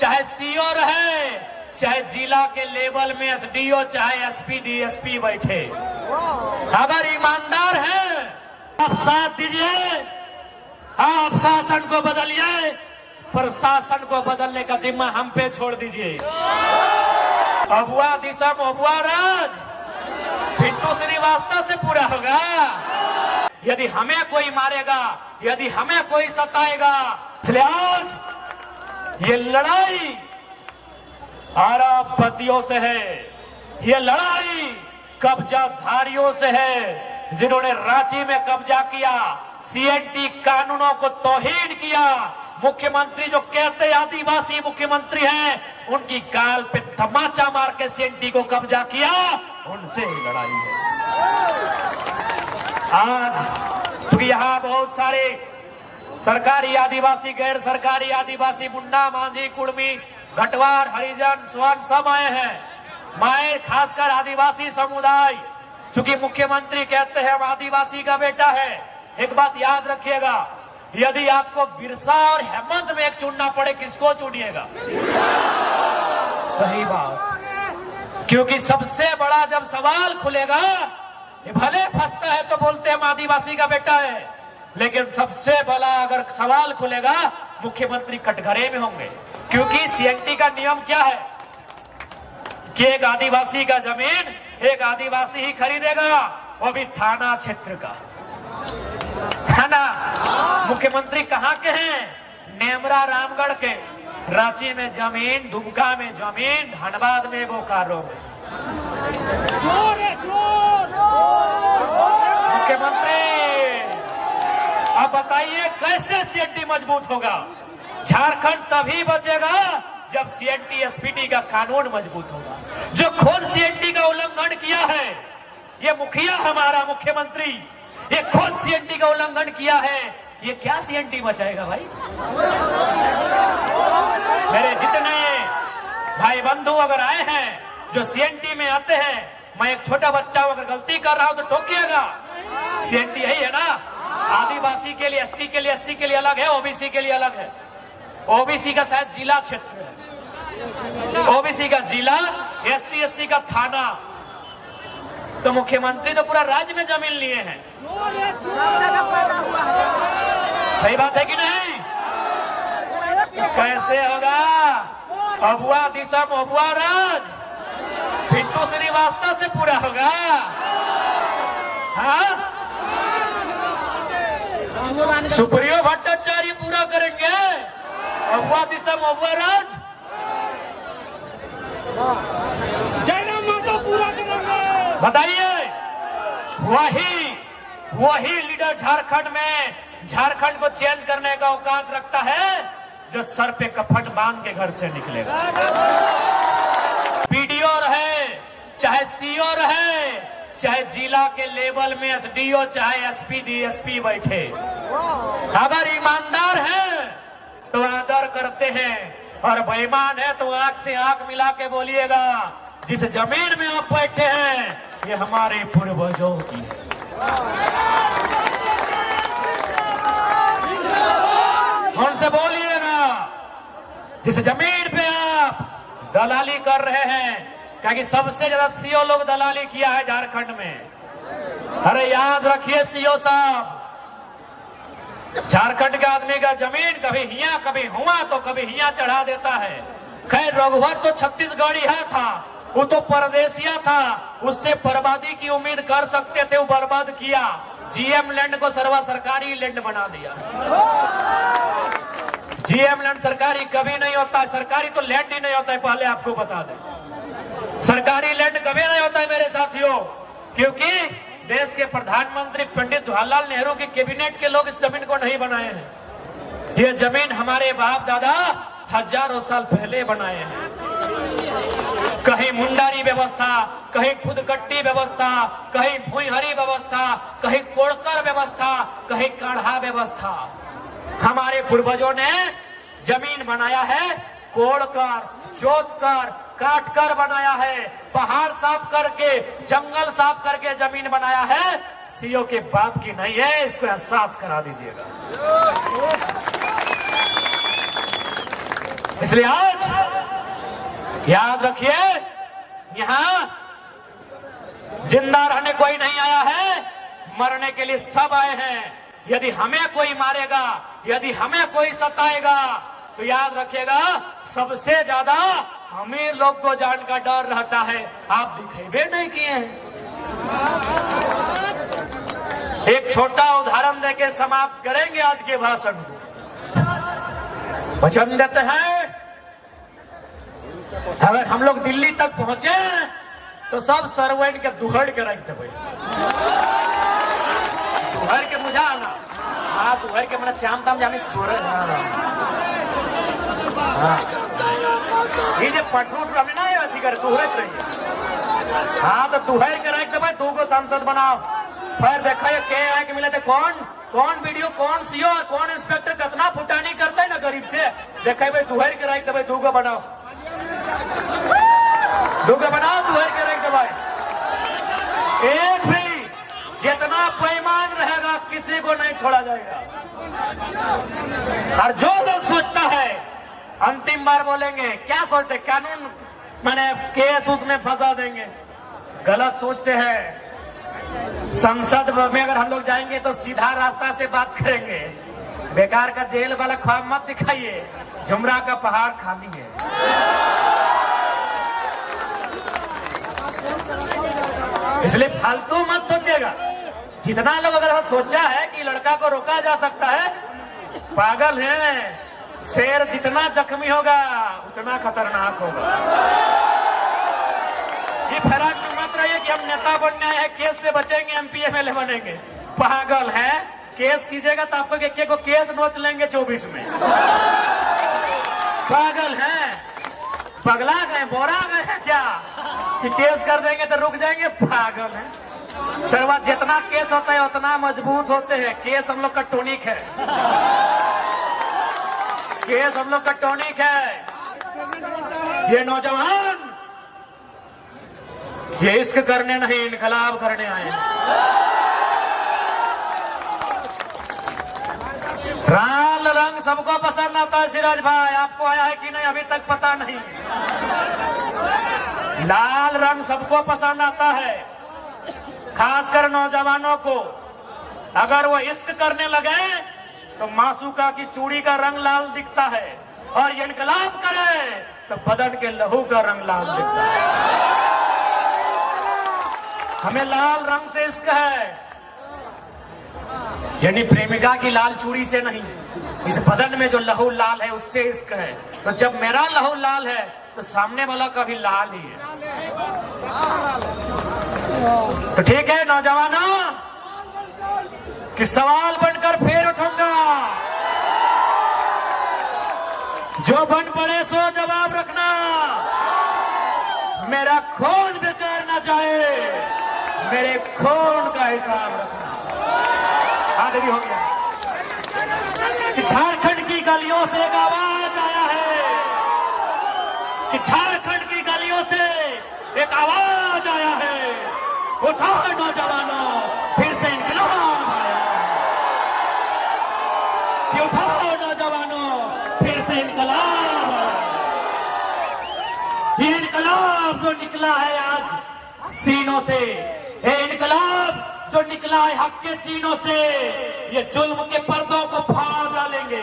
चाहे सीओ रहे, चाहे जिला के लेवल में एसडीओ, चाहे एसपी डीएसपी बैठे, अगर ईमानदार है आप साथ दीजिए, आप शासन को बदलिए, प्रशासन को बदलने का जिम्मा हम पे छोड़ दीजिए। अबुआ दिशा अबुआ राज पिंटू श्रीवास्तव से पूरा होगा। यदि हमें कोई मारेगा, यदि हमें कोई सताएगा, इसलिए आज ये लड़ाई अरबपतियों से है, ये लड़ाई कब्जाधारियों से है, जिन्होंने रांची में कब्जा किया, सीएनटी कानूनों को तौहीन किया। मुख्यमंत्री जो कहते आदिवासी मुख्यमंत्री हैं, उनकी गाल पे तमाचा मार के सीएनटी को कब्जा किया, उनसे ही लड़ाई है। आज चूंकि यहाँ बहुत सारे सरकारी आदिवासी, गैर सरकारी आदिवासी, मुंडा, मांझी, कुड़मी, घटवार, हरिजन, स्वर्ण सब आए हैं। मैं खासकर आदिवासी समुदाय, चूंकि मुख्यमंत्री कहते हैं हम आदिवासी का बेटा है, एक बात याद रखिएगा, यदि आपको बिरसा और हेमंत में एक चुनना पड़े, किसको चुनिएगा? सही बात, क्योंकि सबसे बड़ा जब सवाल खुलेगा, ये भले फंसता है तो बोलते हैं हम आदिवासी का बेटा है, लेकिन सबसे बड़ा अगर सवाल खुलेगा, मुख्यमंत्री कटघरे में होंगे। क्योंकि सीएनटी का नियम क्या है कि एक आदिवासी का जमीन एक आदिवासी ही खरीदेगा, वो भी थाना क्षेत्र का, है ना। मुख्यमंत्री कहाँ के हैं? नेमरा रामगढ़ के। रांची में जमीन, दुमका में जमीन, धनबाद में, बोकारो में। मुख्यमंत्री अब बताइए कैसे सीएनटी मजबूत होगा? झारखंड तभी बचेगा जब सीएनटी एसपीटी का कानून मजबूत होगा। जो खुद सीएनटी का उल्लंघन किया है, ये मुखिया हमारा मुख्यमंत्री, ये खुद सीएनटी का उल्लंघन किया है, ये क्या सीएनटी बचाएगा भाई? मेरे जितने भाई बंधु अगर आए हैं जो सीएनटी में आते हैं, मैं एक छोटा बच्चा हूं, अगर गलती कर रहा हूं तो टोकिएगा। सीएनटी यही है ना, आदिवासी के लिए, एसटी के लिए, एससी के लिए अलग है, ओबीसी के लिए अलग है। ओबीसी का शायद जिला क्षेत्र है, ओबीसी का जिला, एसटी एससी का थाना। तो मुख्यमंत्री तो पूरा राज्य में जमीन लिए हैं। सही बात है कि नहीं? कैसे होगा? अबुआ दिशा अबुआ राज पिंटू श्रीवास्तव से पूरा होगा? हाँ, सुप्रियो भट्टाचार्य पूरा करेंगे, अबुआ दिशा अबुआ राज जयराम माता पूरा करेंगे। बताइए, वही लीडर झारखंड में झारखंड को चेंज करने का औकात रखता है, जो सर पे कफन बांध के घर से निकलेगा। पीडीओ रहे, चाहे सीओ रहे, चाहे जिला के लेवल में एसडीओ, चाहे एसपी डीएसपी बैठे, अगर ईमानदार है तो आदर करते हैं, और बेईमान है तो आंख से आंख मिला के बोलिएगा, जिस जमीन में आप बैठे हैं ये हमारे पूर्वजों की है। उनसे बोलिएगा, जिस जमीन पे आप दलाली कर रहे हैं, क्योंकि सबसे ज्यादा सीओ लोग दलाली किया है झारखंड में। अरे याद रखिए सीओ साहब, झारखंड के आदमी का जमीन कभी हिया कभी हुआ तो कभी हिया चढ़ा देता है। खैर रघुवर तो छत्तीसगढ़ी है था, वो तो परदेसिया था, उससे बर्बादी की उम्मीद कर सकते थे, वो बर्बाद किया। जीएम लैंड को सर्वा सरकारी लैंड बना दिया। जीएम लैंड सरकारी कभी नहीं होता है, सरकारी तो लैंड ही नहीं होता है, पहले आपको बता दें। सरकारी लैंड कभी नहीं होता है मेरे साथियों, क्योंकि देश के प्रधानमंत्री पंडित जवाहरलाल नेहरू के कैबिनेट के लोग इस जमीन को नहीं बनाए हैं। ये जमीन हमारे बाप दादा हजारों साल पहले बनाए हैं। कहीं मुंडारी व्यवस्था, कहीं खुदकट्टी व्यवस्था, कहीं भुईहरी व्यवस्था, कहीं कोड़कर व्यवस्था, कहीं काढ़ा व्यवस्था। हमारे पूर्वजों ने जमीन बनाया है, कोड़कर, जोतकर, काटकर बनाया है, पहाड़ साफ करके, जंगल साफ करके जमीन बनाया है। सीओ के बाप की नहीं है, इसको एहसास करा दीजिएगा। इसलिए आज याद रखिए, यहां जिंदा रहने कोई नहीं आया है, मरने के लिए सब आए हैं। यदि हमें कोई मारेगा, यदि हमें कोई सताएगा, तो याद रखिएगा सबसे ज्यादा अमीर लोग को जान का डर रहता है। आप दिखेबे नहीं किए हैं। एक छोटा उदाहरण देके समाप्त करेंगे आज के भाषण को। वचन देते हैं, अगर हम लोग दिल्ली तक पहुंचे तो सब सर्वेंट के दुहड़ के रख देवे। दुहड़ के मुझा ना, हाँ दुहड़ के मैंने चाम ताम जाने दुहड़ ये जो पटरूट रहे ना, ये कर दुहड़ रही। हाँ तो दुहड़ के रख देवे, दो को सांसद बनाओ। फिर देखा ये के आए के मिले थे, कौन वीडियो, कौन सीओ और कौन इंस्पेक्टर कितना फुटानी करता है ना गरीब से। देखा भाई दुहड़ के रख देवे, दो को बनाओ, दो को बनाओ, दुहड़ के रख देवे। एक भी जितना बेईमान रहेगा किसी को नहीं छोड़ा जाएगा। और जो लोग सोचता है अंतिम बार बोलेंगे, क्या सोचते कानून माने केस उसमें फंसा देंगे, गलत सोचते हैं। संसद में अगर हम लोग जाएंगे तो सीधा रास्ता से बात करेंगे। बेकार का जेल वाला ख्वाब मत दिखाइए, जुमरा का पहाड़ खाली है। इसलिए फालतू मत सोचिएगा। जितना लोग अगर सोचा है कि लड़का को रोका जा सकता है, पागल है। शेर जितना जख्मी होगा उतना खतरनाक होगा। ये फराक मत रहिए कि हम नेता बनने आए हैं, केस से बचेंगे, एमपी एमएलए बनेंगे। पागल है, केस कीजिएगा तो आपको एक को केस नोच लेंगे 24 में। पागल है, पगला गए, बोरा गए हैं क्या कि केस कर देंगे तो रुक जाएंगे। पागल है। सर्वा जितना केस होता है उतना मजबूत होते हैं। केस हम लोग का टॉनिक है, केस हम लोग का टॉनिक है। ये नौजवान ये इश्क करने नहीं, इनकलाब करने आए हैं। लाल रंग सबको पसंद आता है सिराज भाई, आपको आया है कि नहीं अभी तक पता नहीं। लाल रंग सबको पसंद आता है, खासकर नौजवानों को। अगर वो इश्क करने लगे तो मासूका की चूड़ी का रंग लाल दिखता है, और इनकलाब करे तो बदन के लहू का रंग लाल दिखता है। हमें लाल रंग से इश्क है, यानी प्रेमिका की लाल चूड़ी से नहीं, इस बदन में जो लहू लाल है उससे इश्क है। तो जब मेरा लहू लाल है तो सामने वाला का भी लाल ही है। तो ठीक है नौजवानों, कि सवाल बनकर फिर उठूंगा। जो बन पड़े सो जवाब रखना। मेरा खून बेकार ना जाए, मेरे खून का हिसाब रखना। आदमी हो गया कि झारखंड की गलियों से एक आवाज आया है, कि झारखंड की गलियों से एक आवाज आया है। उठाओ नौजवानों, फिर से इनकलाब आया है। उठाओ नौजवानों, फिर से इनकलाब आया। ये इनकलाब जो निकला है आज सीनों से, ये इनकलाब जो निकला है हक के चीनों से, ये जुल्म के पर्दों को फाड़ डालेंगे,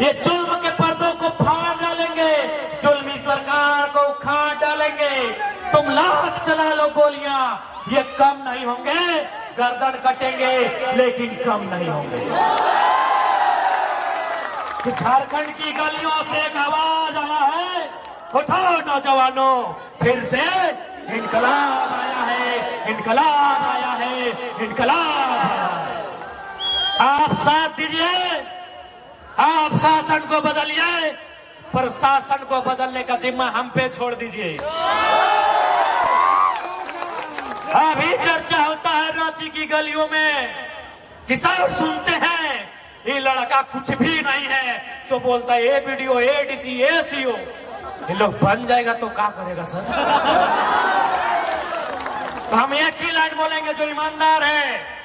ये जुल्म के पर्दों को फाड़ डालेंगे, जुल्मी सरकार को उखाड़ डालेंगे। तुम लाख चला लो गोलियां, ये कम नहीं होंगे। गर्दन कटेंगे लेकिन कम नहीं होंगे। तो झारखंड की गलियों से एक आवाज आया है, उठाओ नौजवानों, फिर से इनकलाब आया है, इनकलाब आया है, इनकलाब आया है। आप साथ दीजिए, आप शासन को बदलिए, प्रशासन को बदलने का जिम्मा हम पे छोड़ दीजिए। अभी चर्चा होता है रांची की गलियों में, किसान सुनते हैं ये लड़का कुछ भी नहीं है, सो बोलता है ए वीडियो, ए डीसी, ए सीओ। ये लोग बन जाएगा तो क्या करेगा सर? तो हम एक ही लाइन बोलेंगे, जो ईमानदार है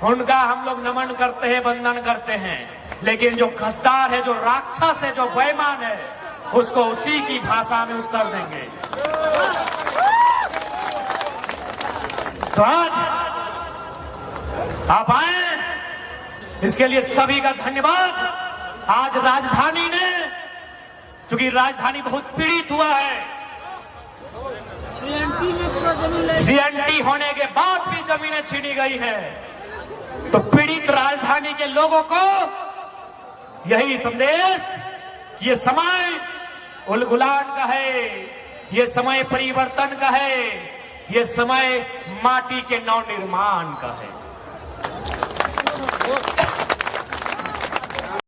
उनका हम लोग नमन करते हैं, वंदन करते हैं। लेकिन जो गद्दार है, जो राक्षस है, जो बेईमान है, उसको उसी की भाषा में उत्तर देंगे। तो आज आप आए, इसके लिए सभी का धन्यवाद। आज राजधानी ने, चूंकि राजधानी बहुत पीड़ित हुआ है, सीएनटी होने के बाद भी जमीनें छीनी गई है, तो पीड़ित राजधानी के लोगों को यही संदेश कि ये समय उलगुलान का है, ये समय परिवर्तन का है, ये समय माटी के नव निर्माण का है।